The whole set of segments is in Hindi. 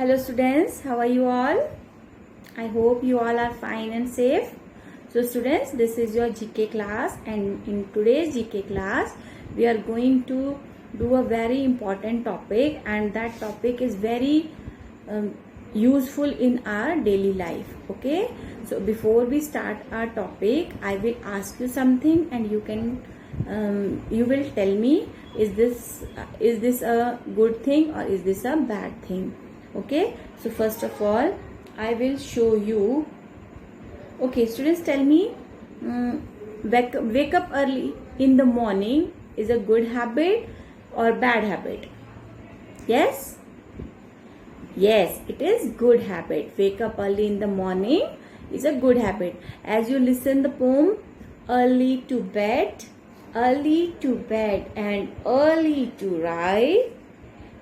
Hello students, how are you all? I hope you all are fine and safe. So students, this is your GK class, and in today's GK class we are going to do a very important topic, and that topic is very useful in our daily life. Okay, so before we start our topic, I will ask you something and you will tell me, is this a good thing or is this a bad thing? Okay, so first of all I will show you. Okay students, tell me, wake up early in the morning is a good habit or bad habit? Yes, it is good habit. Wake up early in the morning is a good habit. As you listen the poem, early to bed and early to rise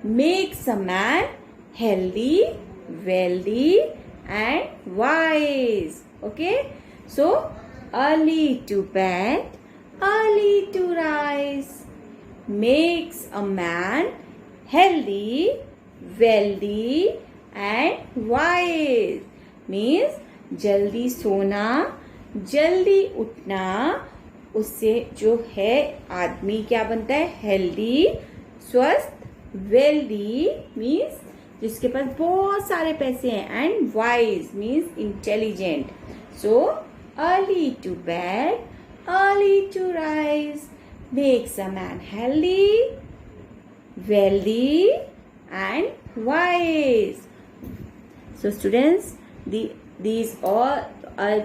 makes a man healthy, wealthy and wise. Okay, so early to bed, early to rise makes a man healthy, wealthy and wise. Means जल्दी सोना, जल्दी उठना, उससे जो है आदमी क्या बनता है? हेल्दी, स्वस्थ, वेल्दी मीन्स जिसके पास बहुत सारे पैसे हैं, and wise means intelligent. So early to bed, early to rise makes a man healthy, wealthy and wise. So students, these all are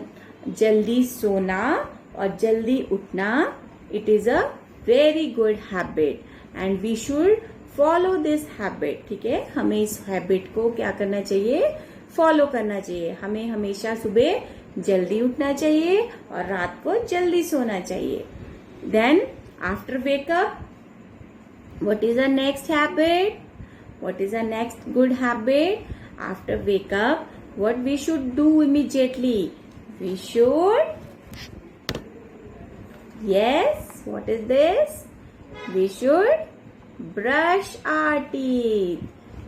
jaldi sona or jaldi utna. It is a very good habit and we should follow this habit. ठीक है, हमें इस habit को क्या करना चाहिए? फॉलो करना चाहिए. हमें हमेशा सुबह जल्दी उठना चाहिए और रात को जल्दी सोना चाहिए. Then after wake up, what is the next habit? What is the next good habit? After wake up, what we should do immediately? We should, yes, what is this? We should brush our teeth.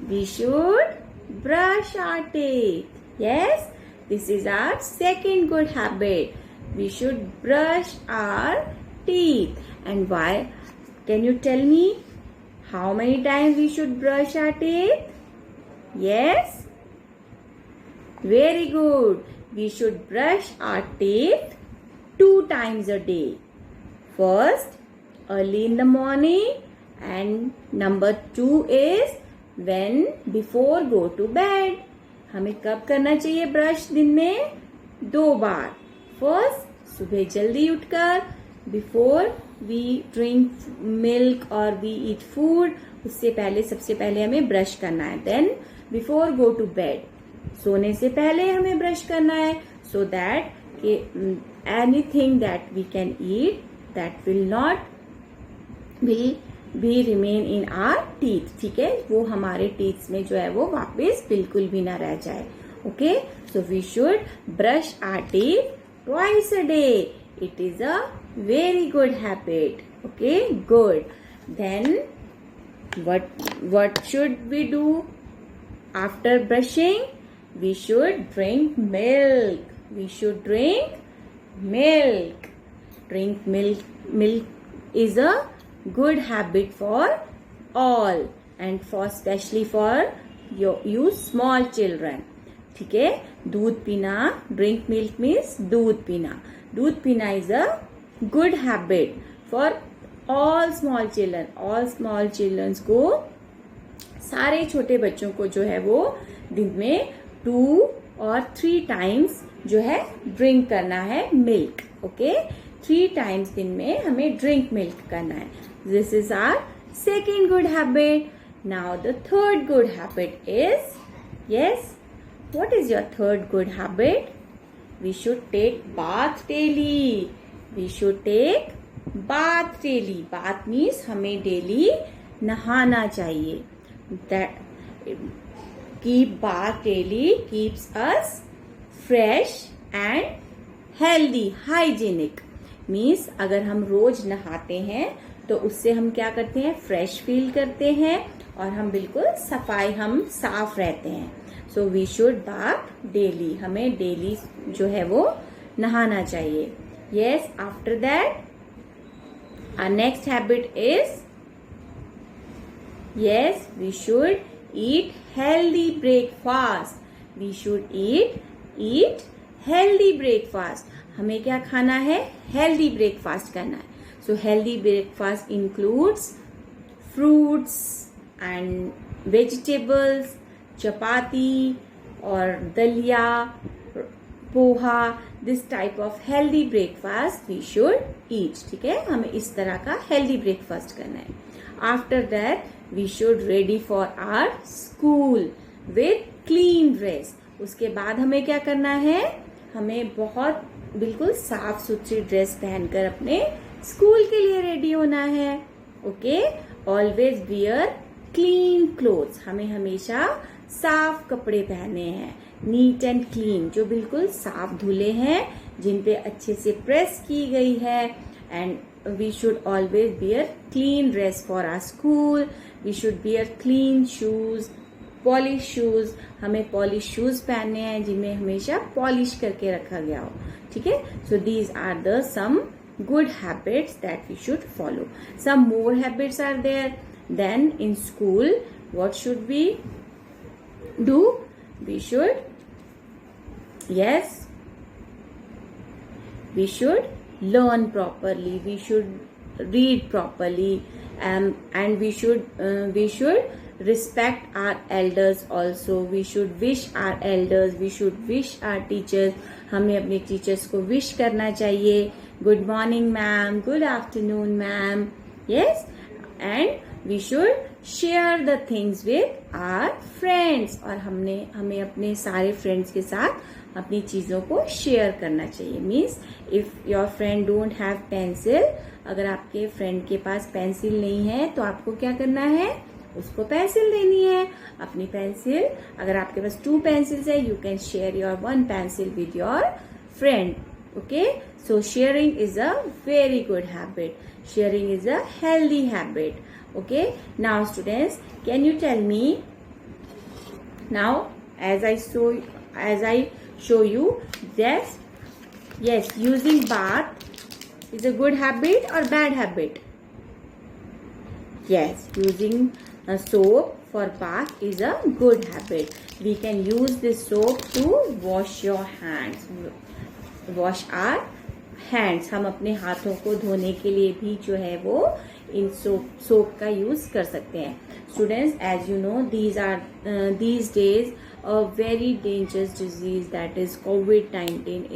We should brush our teeth. Yes, this is our second good habit. We should brush our teeth. And why? Can you tell me? How many times we should brush our teeth? Yes? Very good. We should brush our teeth 2 times a day. First, early in the morning, and number 2 is when before go to bed. हमें कब करना चाहिए ब्रश? दिन में 2 बार. First, सुबह जल्दी उठकर, before we drink milk or we eat food, उससे पहले सबसे पहले हमें ब्रश करना है. Then before go to bed, सोने से पहले हमें ब्रश करना है, so that anything that we can eat that will be remain in our teeth. ठीक है, वो हमारे teeth में जो है वो वापस बिल्कुल भी ना रह जाए. Okay, so we should brush our teeth twice a day. It is a very good habit. Okay, good. Then what should we do after brushing? We should drink milk. We should drink milk. Drink milk. Milk is a good habit for all and for especially for you small children. ठीक है, दूध पीना, drink milk means दूध पीना. दूध पीना is a good habit for all small children. All small children को, सारे छोटे बच्चों को जो है वो दिन में 2 और 3 times जो है ड्रिंक करना है मिल्क. ओके, 3 times दिन में हमें ड्रिंक मिल्क करना है. This is our second good habit. Now the third good habit is, yes, what is your third good habit? We should take bath daily. We should take bath daily. Bath means हमें daily नहाना चाहिए. That keep bath daily keeps us fresh and healthy, hygienic. Means अगर हम रोज नहाते हैं तो उससे हम क्या करते हैं? फ्रेश फील करते हैं और हम बिल्कुल सफाई, हम साफ रहते हैं. So we should bath daily. हमें डेली जो है वो नहाना चाहिए. Yes, after that our next habit is, yes, we should eat healthy breakfast. We should eat healthy breakfast. हमें क्या खाना है? Healthy breakfast करना है. So healthy breakfast includes fruits and vegetables, chapati और दलिया, poha. This type of healthy breakfast we should eat. ठीक है, हमें इस तरह का हेल्दी ब्रेकफास्ट करना है. After that we should ready for our school with clean dress. उसके बाद हमें क्या करना है? हमें बहुत बिल्कुल साफ सुथरी ड्रेस पहनकर अपने स्कूल के लिए रेडी होना है. Okay, always wear clean clothes. हमें हमेशा साफ कपड़े पहनने हैं. नीट एंड क्लीन, जो बिल्कुल साफ धुले हैं, जिन पे अच्छे से प्रेस की गई है. And we should always wear clean dress for our school. We should wear clean shoes, polish shoes. हमें पॉलिश शूज पहनने हैं जिनमें हमेशा पॉलिश करके रखा गया हो. ठीक है, so these are the some good habits that we should follow. Some more habits are there. Then in school, what should we do? We should, yes, we should learn properly. We should read properly, and we should respect our elders also. We should wish our elders. We should wish our teachers. हमें अपने टीचर्स को विश करना चाहिए. Good morning ma'am, good afternoon ma'am. Yes, and we should share the things with our friends. और हमें अपने सारे फ्रेंड्स के साथ अपनी चीजों को शेयर करना चाहिए. Means if your friend don't have pencil, अगर आपके फ्रेंड के पास पेंसिल नहीं है तो आपको क्या करना है? उसको पेंसिल देनी है. अपनी पेंसिल, अगर आपके पास 2 पेंसिल्स है, you can share your 1 pencil with your friend. Okay, so sharing is a very good habit. Sharing is a healthy habit. Okay, now students, can you tell me now, as I show you, yes, using bath is a good habit or bad habit? Yes, using a soap for bath is a good habit. We can use this soap to wash your hands, wash our hands. हम अपने हाथों को धोने के लिए भी जो है वो इन सोप का यूज कर सकते हैं. Students, as you know, these days a very dangerous disease that is COVID-19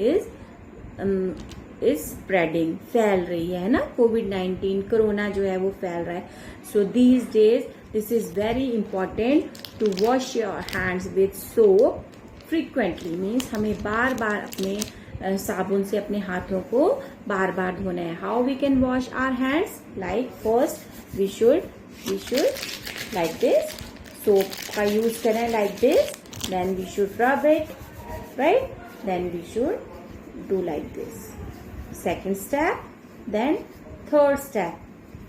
is spreading. फैल रही है ना. COVID-19 कोरोना जो है वो फैल रहा है. So these days this is very important to wash your hands with soap frequently. Means हमें बार बार अपने साबुन से अपने हाथों को बार बार धोना है. How we can wash our hands? Like first we should like this, soap का यूज करें like this. Then we should rub it, right. Then we should do like this. Second step. Then third step,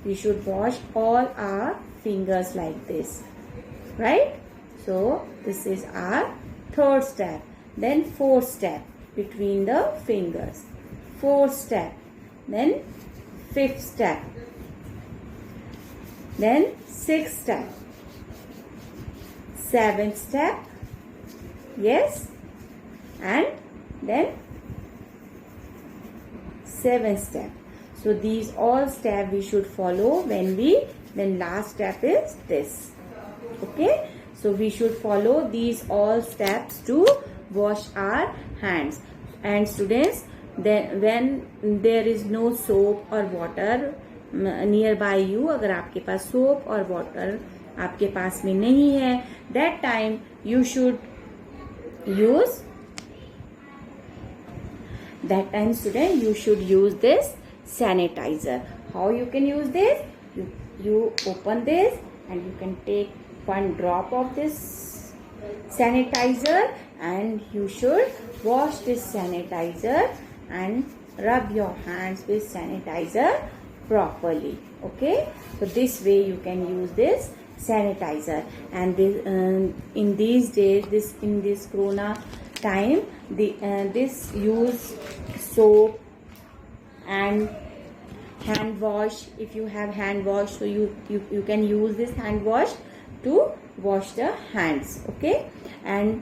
we should wash all our fingers like this, right. So this is our third step. Then fourth step, between the fingers. Fourth step, then fifth step, then sixth step, seventh step, yes, and then seventh step. So these all steps we should follow then last step is this. Okay, so we should follow these all steps to wash our hands. And students, when there is no soap or water nearby you, अगर आपके पास soap और water आपके पास में नहीं है, that time you should use, that time student you should use this sanitizer. How you can use this? You open this and you can take 1 drop of this sanitizer and you should wash this sanitizer and rub your hands with sanitizer properly. Okay, so this way you can use this sanitizer. And in these days, in this corona time, this use soap and hand wash. If you have hand wash, so you can use this hand wash to wash the hands. Okay, and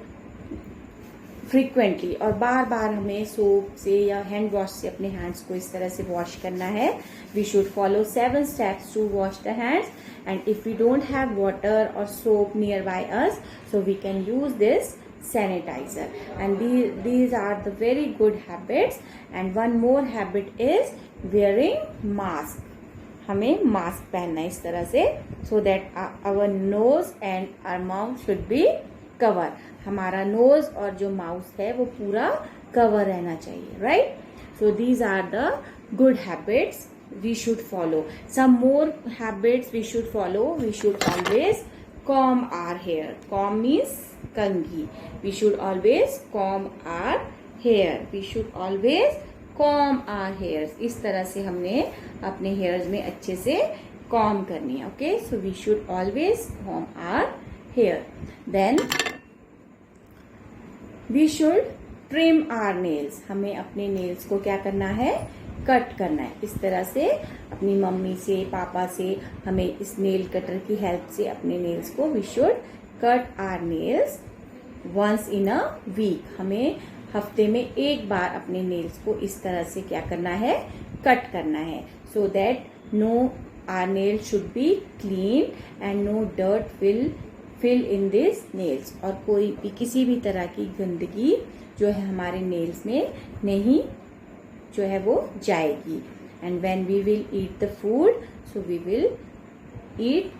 frequently और बार बार हमें सोप से या हैंड वॉश से अपने हैंड्स को इस तरह से वॉश करना है. We should follow 7 steps to wash the hands. And if we don't have water or soap near by us, so we can use this sanitizer. And these are the very good habits. And one more habit is wearing mask. हमें मास्क पहनना है इस तरह से, so that our nose and our mouth should be cover. हमारा नोज और जो माउथ है वो पूरा कवर रहना चाहिए, right? So these are the good habits we should follow. Some more habits we should follow. We should always comb our hair. Comb means कंघी. We should always comb our hair. We should always comb our hairs. इस तरह से हमने अपने हेयर्स में अच्छे से comb करनी है. Okay, so we should always comb our hair. Then we should trim our nails. हमें अपने nails को क्या करना है? कट करना है. इस तरह से अपनी मम्मी से, पापा से हमें इस नेल कटर की हेल्प से अपने नेल्स को we should cut our nails once in a week. हमें हफ्ते में एक बार अपने नेल्स को इस तरह से क्या करना है? कट करना है. So that no our nail should be clean and no dirt will fill in this nails. और कोई भी किसी भी तरह की गंदगी जो है हमारे नेल्स में नहीं जो है वो जाएगी. And when we will eat the food, so we will eat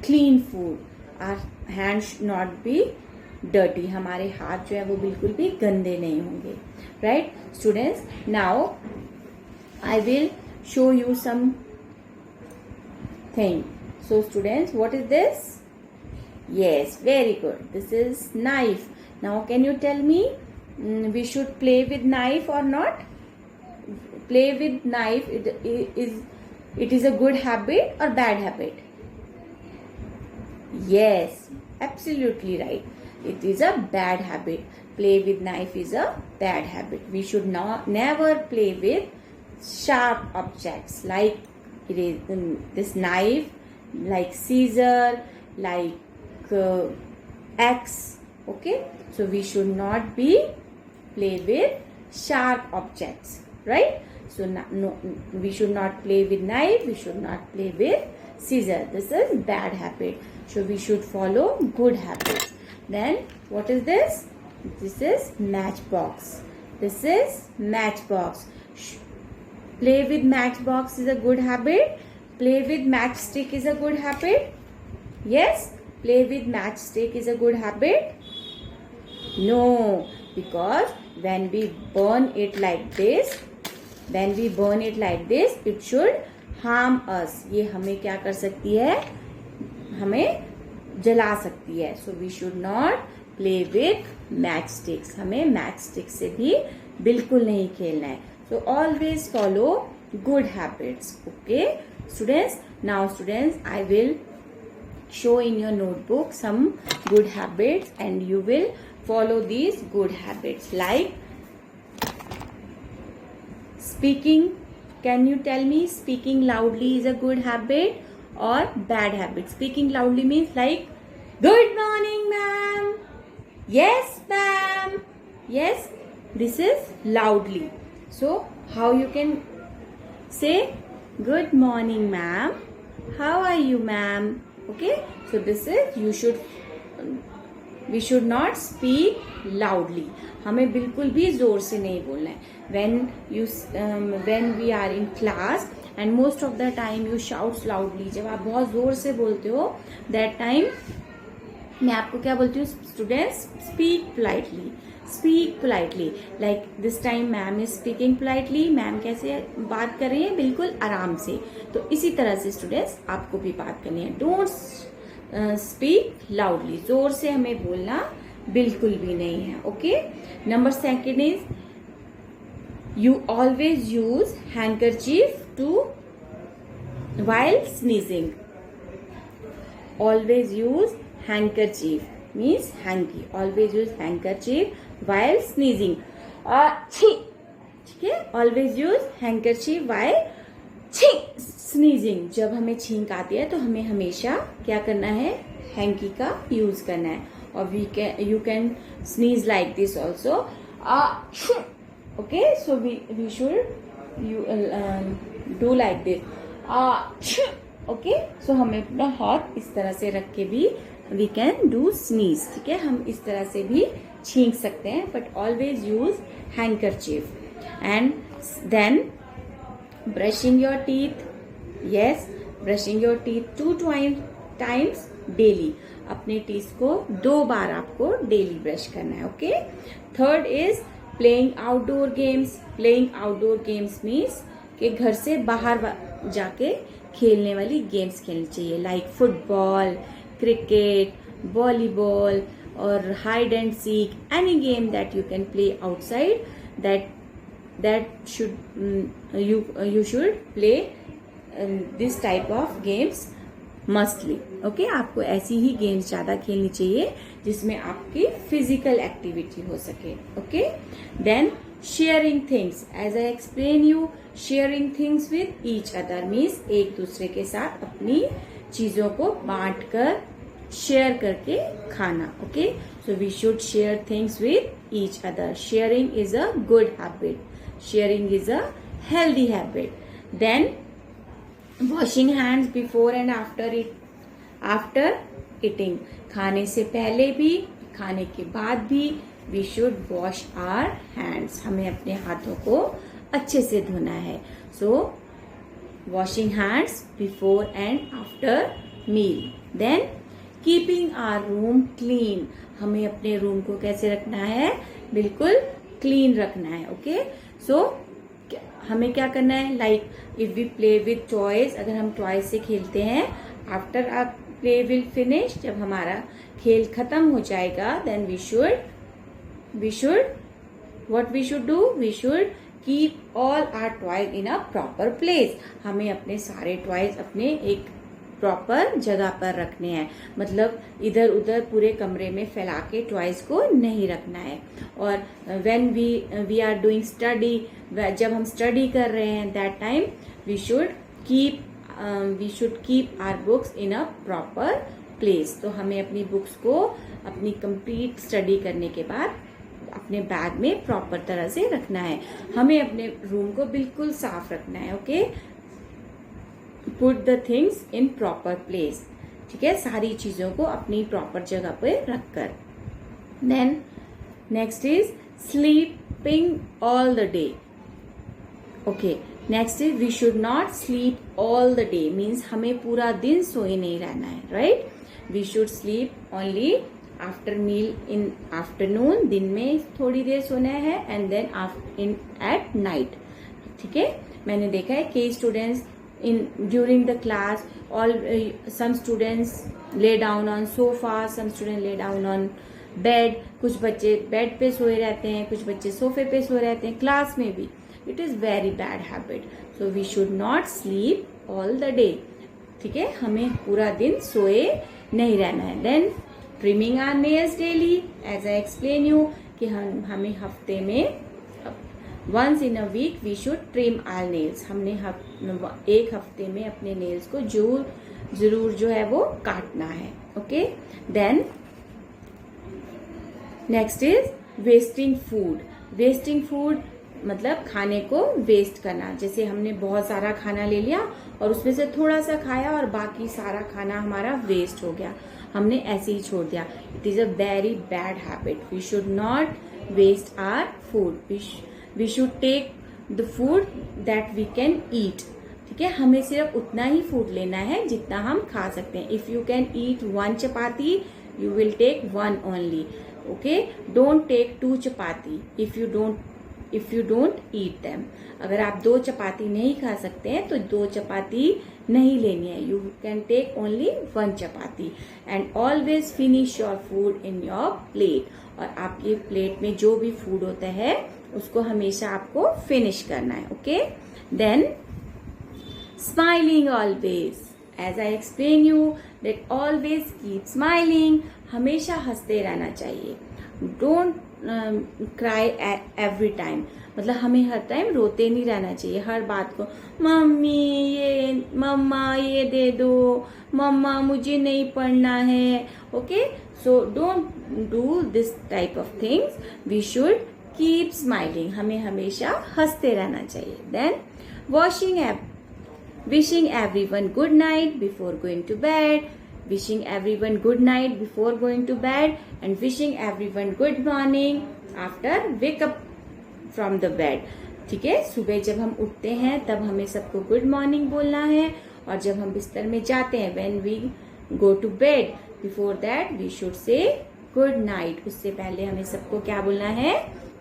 clean food. Our hand should not be dirty. हमारे हाथ जो है वो बिल्कुल भी गंदे नहीं होंगे, right students? Now I will show you something. So students, what is this? Yes, very good. This is knife. Now can you tell me, we should play with knife or not? Play with knife, it is a good habit or bad habit? Yes, absolutely right. It is a bad habit. Play with knife is a bad habit. We should never play with sharp objects like this knife, like scissor, like axe. Okay, so we should not be play with sharp objects, right? So no, we should not play with knife. We should not play with scissor. This is bad habit. So we should follow good habits. Then what is this? This is matchbox. This is matchbox. Play with matchbox is a good habit. Play with matchstick is a good habit. Yes. Play with matchstick is a good habit? No, because when we burn it like this, it should harm us. ये हमें क्या कर सकती है? हमें जला सकती है. So we should not play with matchsticks. हमें matchsticks से भी बिल्कुल नहीं खेलना है. So always follow good habits. Okay, students? Now students, I will show in your notebook some good habits and you will follow these good habits. Like speaking. Can you tell me speaking loudly is a good habit or bad habit? Speaking loudly means like, good morning ma'am. Yes ma'am. Yes, this is loudly. So how you can say good morning ma'am? How are you ma'am? Okay, so this is we should not speak loudly. हमें बिल्कुल भी जोर से नहीं बोलना है. When we are in class and most of the time you shout loudly, जब आप बहुत जोर से बोलते हो, that time मैं आपको क्या बोलती हूँ? Students, speak politely. Speak politely. Like this time ma'am is speaking politely. Ma'am कैसे बात कर रही है? बिल्कुल आराम से. तो इसी तरह से स्टूडेंट्स आपको भी बात करनी है. Don't speak loudly. जोर से हमें बोलना बिल्कुल भी नहीं है. Okay. Number 2 is you always use handkerchief while sneezing. always use handkerchief means hanky. Always use handkerchief while sneezing. ठीक है, always use handkerchief while sneezing. जब हमें छींक आती है तो हमें हमेशा क्या करना है, हैंकी का यूज करना है. और you can sneeze like this also. Okay, so we should do like this. Okay, so हमें अपना हाथ इस तरह से रख के भी we can do sneeze. ठीक है, हम इस तरह से भी छींक सकते हैं, but always use handkerchief. And then brushing your teeth. Yes, brushing your teeth 2 times daily. अपने टीथ को 2 बार आपको डेली ब्रश करना है. Okay. Third is playing outdoor games. Playing outdoor games means कि घर से बाहर जाके खेलने वाली गेम्स खेलनी चाहिए, लाइक फुटबॉल, क्रिकेट, वॉलीबॉल और hide and seek. Any game that you can play outside, that should you should play this type of games mostly. Okay, आपको ऐसी ही गेम्स ज्यादा खेलनी चाहिए जिसमें आपकी फिजिकल एक्टिविटी हो सके. Okay. Then sharing things. As I explain you, sharing things with each other means एक दूसरे के साथ अपनी चीजों को बांट कर शेयर करके खाना. Okay, so we should share things with each other. Sharing is a good habit. Sharing is a healthy habit. Then washing hands before and after eating. खाने से पहले भी, खाने के बाद भी we should wash our hands. हमें अपने हाथों को अच्छे से धोना है. So washing hands before and after meal. Then keeping our room clean. हमें अपने रूम को कैसे रखना है, बिल्कुल क्लीन रखना है. ओके. सो हमें क्या करना है, like if we play with toys, अगर हम टॉयज से खेलते हैं, after our play will finish, जब हमारा खेल खत्म हो जाएगा, then we should what we should do, we should keep all our toys in a proper place. हमें अपने सारे टॉयज अपने एक प्रॉपर जगह पर रखने हैं. मतलब इधर उधर पूरे कमरे में फैला के टॉयज को नहीं रखना है. और when we are doing study, जब हम स्टडी कर रहे हैं, that time we should keep our books in a proper place. तो हमें अपनी बुक्स को अपनी कंप्लीट स्टडी करने के बाद अपने बैग में प्रॉपर तरह से रखना है. हमें अपने रूम को बिल्कुल साफ रखना है. Okay. Put the things in proper place. ठीक है, सारी चीजों को अपनी प्रॉपर जगह पे रखकर. Then next is sleeping all the day. Okay. Next is we should not sleep all the day means हमें पूरा दिन सोए नहीं रहना है. Right. We should sleep only after meal in afternoon. दिन में थोड़ी देर सोना है. And then at night. ठीक है. मैंने देखा है कई students during the class, some students lay down on sofa, some students lay down on bed. कुछ बच्चे बेड पे सोए रहते हैं, कुछ बच्चे सोफे पे सोए रहते हैं क्लास में भी. It is very bad habit. So we should not sleep all the day. ठीक है, हमें पूरा दिन सोए नहीं रहना है. Then trimming our nails daily, as I explain you कि हमें हफ्ते में once in a week we should trim our nails. हमने एक हफ्ते में अपने नेल्स को जरूर जो है वो काटना है. Okay. Then next is wasting food. Wasting food मतलब खाने को वेस्ट करना. जैसे हमने बहुत सारा खाना ले लिया और उसमें से थोड़ा सा खाया और बाकी सारा खाना हमारा वेस्ट हो गया, हमने ऐसे ही छोड़ दिया. It is a very bad habit. We should not waste our food. We should take the food that we can eat. ठीक है, हमें सिर्फ उतना ही फूड लेना है जितना हम खा सकते हैं. If you can eat 1 chapati, you will take 1 only. Okay, don't take 2 chapati if you don't eat them. अगर आप 2 चपाती नहीं खा सकते हैं तो 2 चपाती नहीं लेनी है. You can take only 1 chapati and always finish your food in your plate. और आपके प्लेट में जो भी फूड होता है उसको हमेशा आपको फिनिश करना है. Okay. Then smiling always. As I explain you that always keep smiling, हमेशा हंसते रहना चाहिए. डोंट क्राई एवरी टाइम, मतलब हमें हर टाइम रोते नहीं रहना चाहिए. हर बात को मम्मी ये, मम्मा ये दे दो, मम्मा मुझे नहीं पढ़ना है. Okay, so don't do this type of things. We should keep smiling, हमें हमेशा हंसते रहना चाहिए. Then wishing everyone good night before going to bed, wishing everyone good night before going to bed, and wishing everyone good morning after wake up from the bed. ठीक है, सुबह जब हम उठते हैं तब हमें सबको गुड मॉर्निंग बोलना है, और जब हम बिस्तर में जाते हैं when we go to bed, before that we should say good night. उससे पहले हमें सबको क्या बोलना है?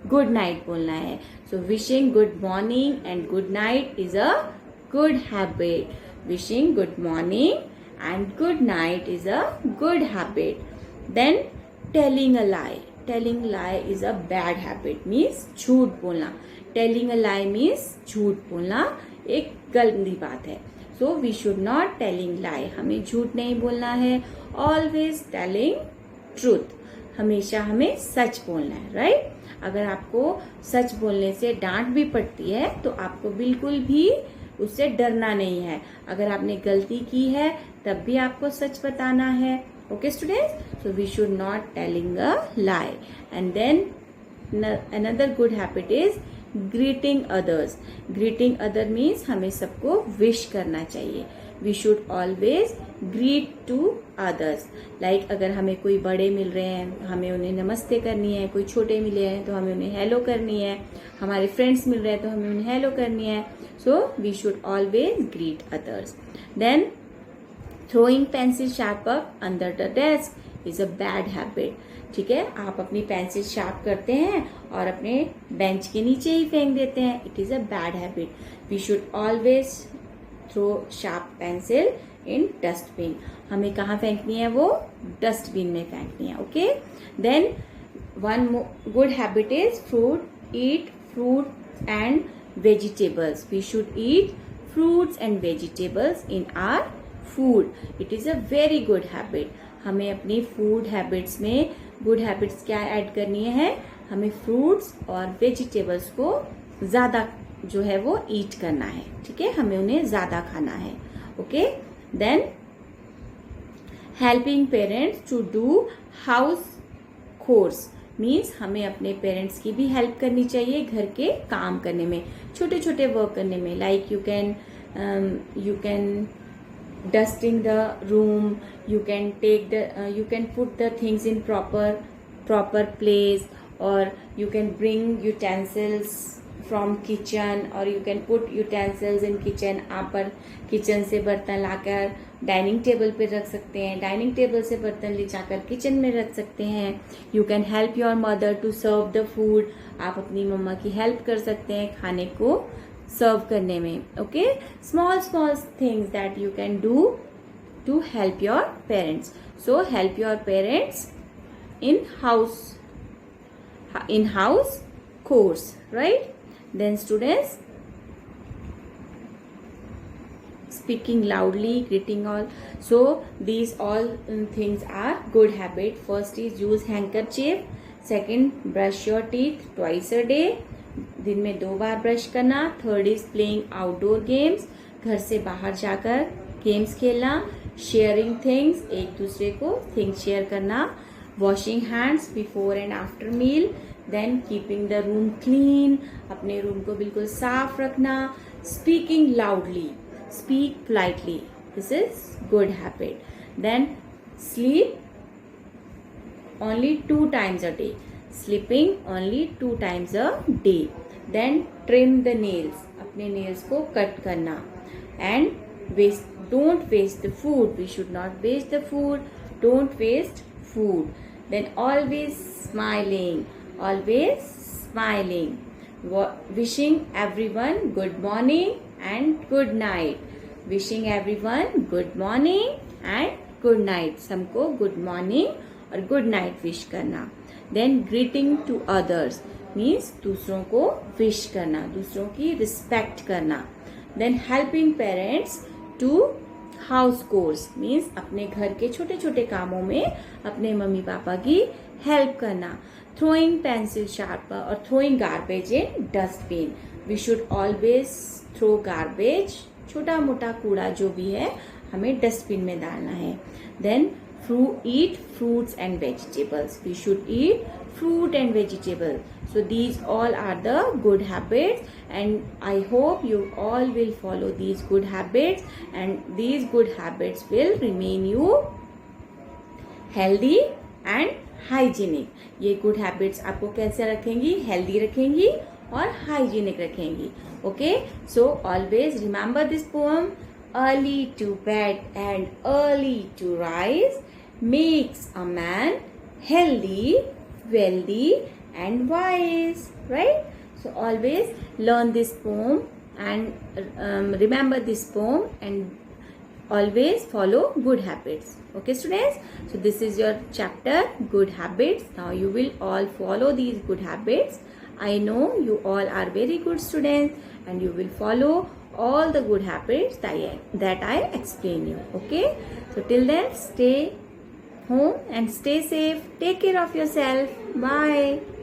गुड नाइट बोलना है. So wishing good morning and good night is a good habit. Wishing good morning and good night is a good habit. Then telling a lie. Telling lie is a bad habit, means झूठ बोलना. Telling a lie means झूठ बोलना एक गंदी बात है. So we should not telling lie. हमें झूठ नहीं बोलना है. Always telling truth. हमेशा हमें सच बोलना है, राइट? अगर आपको सच बोलने से डांट भी पड़ती है तो आपको बिल्कुल भी उससे डरना नहीं है. अगर आपने गलती की है तब भी आपको सच बताना है. Okay students, so we should not telling a lie. And then another good habit is greeting others. Greeting other means हमें सबको विश करना चाहिए. We should always greet to others. Like अगर हमें कोई बड़े मिल रहे हैं, हमें उन्हें नमस्ते करनी है. कोई छोटे मिले हैं तो हमें उन्हें हेलो करनी है. हमारे फ्रेंड्स मिल रहे हैं तो हमें उन्हें हेलो करनी है. So we should always greet others. Then throwing pencil sharpener under the desk is a bad habit. ठीक है, आप अपनी पेंसिल शार्प करते हैं और अपने बेंच के नीचे ही फेंक देते हैं. It is a bad habit. We should always throw sharp pencil in dustbin. हमें कहाँ फेंकनी है? वो डस्टबिन में फेंकनी है. Okay, then one good habit is eat fruit and vegetables. We should eat fruits and vegetables in our food. It is a very good habit. हमें अपनी फूड हैबिट्स में गुड हैबिट्स क्या ऐड करनी है? हमें फ्रूट्स और वेजिटेबल्स को ज्यादा जो है वो ईट करना है. ठीक है, हमें उन्हें ज्यादा खाना है. Okay, then helping parents to do house chores means हमें अपने पेरेंट्स की भी हेल्प करनी चाहिए घर के काम करने में, छोटे छोटे वर्क करने में. Like you can dusting the room, you can put the things in proper place, or you can bring utensils from kitchen, or you can put utensils in kitchen. आप पर किचन से बर्तन लाकर डाइनिंग टेबल पे रख सकते हैं, डाइनिंग टेबल से बर्तन ले जाकर किचन में रख सकते हैं. You can help your mother to serve the food. आप अपनी मम्मा की हेल्प कर सकते हैं खाने को सर्व करने में. Okay, small things that you can do to help your parents. So help your parents in house course, right? Then students, speaking loudly, greeting all. So these all things are good habit. First is use handkerchief. Second, brush your teeth twice a day. दिन में 2 बार ब्रश करना. Third is playing outdoor games. घर से बाहर जाकर गेम्स खेलना. शेयरिंग थिंग्स, एक दूसरे को थिंग्स शेयर करना. Washing hands before and after meal. Then keeping the room clean, अपने रूम को बिल्कुल साफ रखना. Speaking loudly, speak politely, this is good habit. Then sleep only 2 times a day, sleeping only 2 times a day. Then trim the nails, अपने nails को कट करना. And don't waste the food. We should not waste the food. Don't waste food. Then always smiling. Wishing everyone good morning and good night. Wishing everyone good morning and good night. सबको good morning और good night wish करना. Then greeting to others means दूसरों को wish करना, दूसरों की respect करना. Then helping parents to house chores means अपने घर के छोटे छोटे कामों में अपने मम्मी पापा की हेल्प करना. Throwing pencil sharpener or throwing garbage in dustbin. We should always throw garbage. छोटा मोटा कूड़ा जो भी है हमें डस्टबिन में डालना है. Then eat fruits and vegetables. We should eat fruit and vegetable. So these all are the good habits, and I hope you all will follow these good habits, and these good habits will remain you healthy and hygienic. ये गुड हैबिट्स आपको कैसे रखेंगी? हेल्दी रखेंगी और हाइजीनिक रखेंगी. Okay, so always remember this poem. Early to bed and early to rise makes a man healthy, wealthy and wise. Right? So always learn this poem and remember this poem and always follow good habits. Okay students, so this is your chapter good habits. Now you will all follow these good habits. I know you all are very good students and you will follow all the good habits that I explain you. Okay, so till then stay home and stay safe. Take care of yourself. Bye.